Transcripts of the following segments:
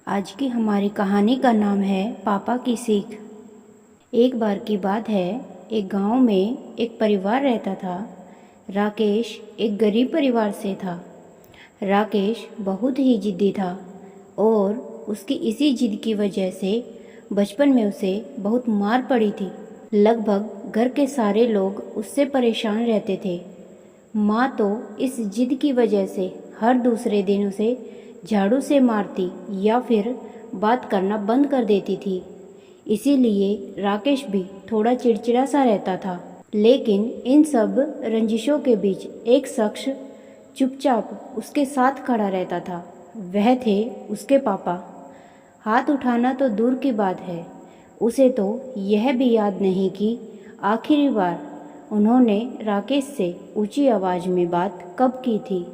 आज की हमारी कहानी का नाम है पापा की सीख। एक बार की बात है, एक गांव में एक परिवार रहता था। राकेश एक गरीब परिवार से था। राकेश बहुत ही जिद्दी था और उसकी इसी जिद की वजह से बचपन में उसे बहुत मार पड़ी थी। लगभग घर के सारे लोग उससे परेशान रहते थे। माँ तो इस जिद की वजह से हर दूसरे दिन उसे झाड़ू से मारती या फिर बात करना बंद कर देती थी। इसीलिए राकेश भी थोड़ा चिड़चिड़ा सा रहता था। लेकिन इन सब रंजिशों के बीच एक शख्स चुपचाप उसके साथ खड़ा रहता था। वह थे उसके पापा। हाथ उठाना तो दूर की बात है, उसे तो यह भी याद नहीं कि आखिरी बार उन्होंने राकेश से ऊंची आवाज़ में बात कब की थी।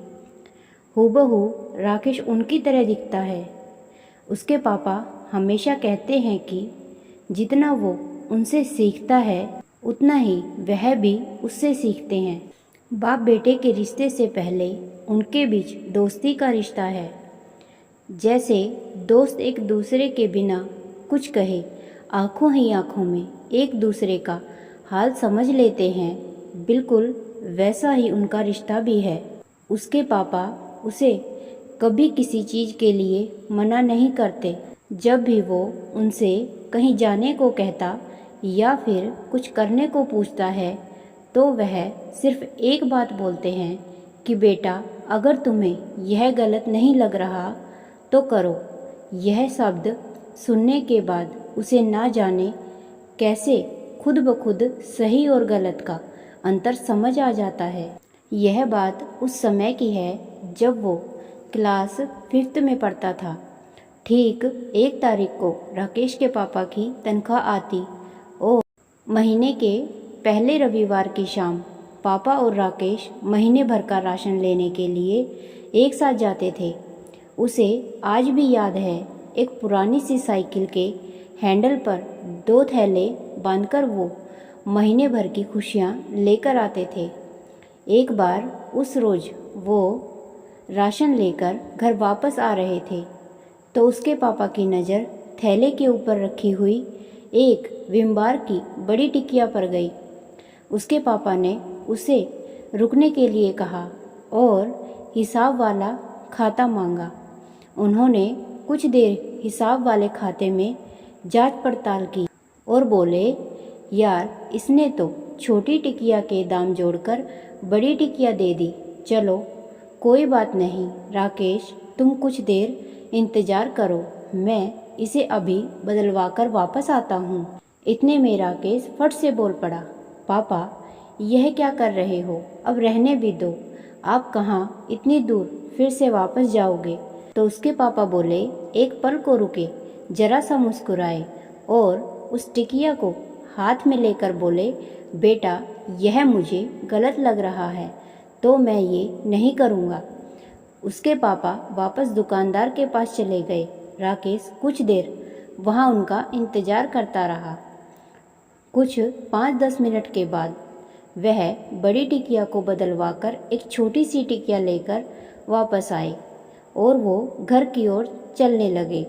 हूबहू राकेश उनकी तरह दिखता है। उसके पापा हमेशा कहते हैं कि जितना वो उनसे सीखता है उतना ही वह भी उससे सीखते हैं। बाप बेटे के रिश्ते से पहले उनके बीच दोस्ती का रिश्ता है। जैसे दोस्त एक दूसरे के बिना कुछ कहे आंखों ही आंखों में एक दूसरे का हाल समझ लेते हैं, बिल्कुल वैसा ही उनका रिश्ता भी है। उसके पापा उसे कभी किसी चीज़ के लिए मना नहीं करते। जब भी वो उनसे कहीं जाने को कहता या फिर कुछ करने को पूछता है तो वह सिर्फ एक बात बोलते हैं कि बेटा, अगर तुम्हें यह गलत नहीं लग रहा तो करो। यह शब्द सुनने के बाद उसे ना जाने कैसे खुद ब खुद सही और गलत का अंतर समझ आ जाता है। यह बात उस समय की है जब वो क्लास 5th में पढ़ता था। ठीक 1 तारीख को राकेश के पापा की तनख्वाह आती और महीने के पहले रविवार की शाम पापा और राकेश महीने भर का राशन लेने के लिए एक साथ जाते थे। उसे आज भी याद है, एक पुरानी सी साइकिल के हैंडल पर 2 थैले बांधकर वो महीने भर की खुशियाँ लेकर आते थे। एक बार उस रोज़ वो राशन लेकर घर वापस आ रहे थे तो उसके पापा की नज़र थैले के ऊपर रखी हुई एक विम बार की बड़ी टिकिया पर गई। उसके पापा ने उसे रुकने के लिए कहा और हिसाब वाला खाता मांगा। उन्होंने कुछ देर हिसाब वाले खाते में जांच पड़ताल की और बोले, यार, इसने तो छोटी टिकिया के दाम जोड़कर बड़ी टिकिया दे दी। चलो कोई बात नहीं राकेश, तुम कुछ देर इंतज़ार करो, मैं इसे अभी बदलवा कर वापस आता हूँ। इतने में राकेश फट से बोल पड़ा, पापा, यह क्या कर रहे हो? अब रहने भी दो। आप कहाँ इतनी दूर फिर से वापस जाओगे? तो उसके पापा बोले, एक पल को रुके, जरा सा मुस्कुराए और उस टिकिया को हाथ में लेकर बोले, बेटा, यह मुझे गलत लग रहा है तो मैं ये नहीं करूँगा। उसके पापा वापस दुकानदार के पास चले गए। राकेश कुछ देर वहाँ उनका इंतज़ार करता रहा। कुछ 5-10 मिनट के बाद वह बड़ी टिकिया को बदलवा कर एक छोटी सी टिकिया लेकर वापस आए और वो घर की ओर चलने लगे।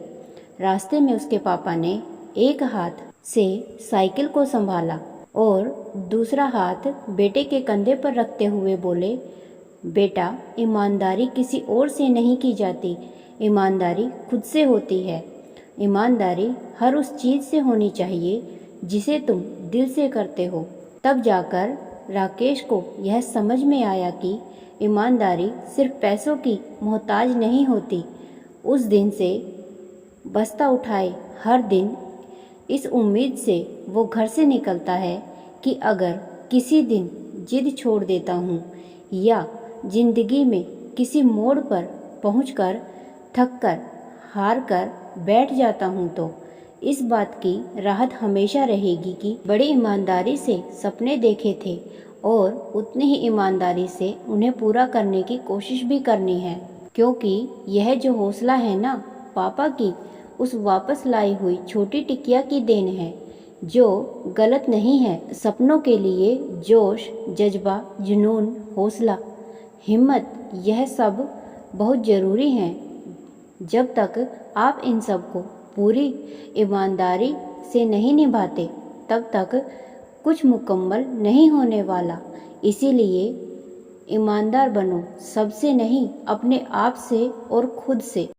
रास्ते में उसके पापा ने एक हाथ से साइकिल को संभाला और दूसरा हाथ बेटे के कंधे पर रखते हुए बोले, बेटा, ईमानदारी किसी और से नहीं की जाती, ईमानदारी खुद से होती है। ईमानदारी हर उस चीज़ से होनी चाहिए जिसे तुम दिल से करते हो। तब जाकर राकेश को यह समझ में आया कि ईमानदारी सिर्फ पैसों की मोहताज नहीं होती। उस दिन से बस्ता उठाए हर दिन इस उम्मीद से वो घर से निकलता है कि अगर किसी दिन जिद छोड़ देता हूँ या जिंदगी में किसी मोड़ पर पहुंचकर थककर हार कर बैठ जाता हूँ तो इस बात की राहत हमेशा रहेगी कि बड़ी ईमानदारी से सपने देखे थे और उतनी ही ईमानदारी से उन्हें पूरा करने की कोशिश भी करनी है। क्योंकि यह जो हौसला है ना, पापा की उस वापस लाई हुई छोटी टिकिया की देन है, जो गलत नहीं है। सपनों के लिए जोश, जज्बा, जुनून, हौसला, हिम्मत, यह सब बहुत ज़रूरी हैं। जब तक आप इन सब को पूरी ईमानदारी से नहीं निभाते तब तक कुछ मुकम्मल नहीं होने वाला। इसीलिए ईमानदार बनो, सबसे नहीं अपने आप से और खुद से।